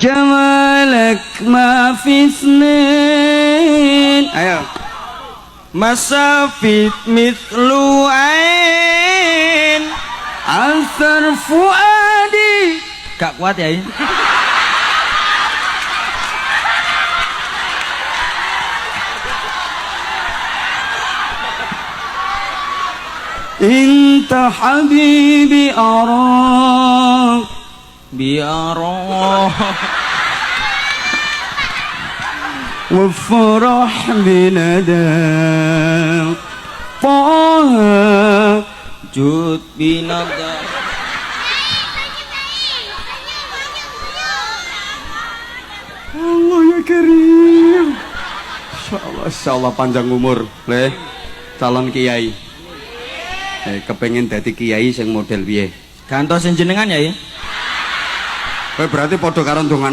jamalak ma fi ithnain. Ayo. Masafit mithlu ain asar fuadi. Gak kuat ya ini. Inta habibi arak biarak wafrah binada taha jud binada. Allah ya karim. Insyaallah panjang umur le calon kiai. Kepengen dadi kiai sing model piye? Gantos jenengan ya. Kowe berarti padha karo ndonga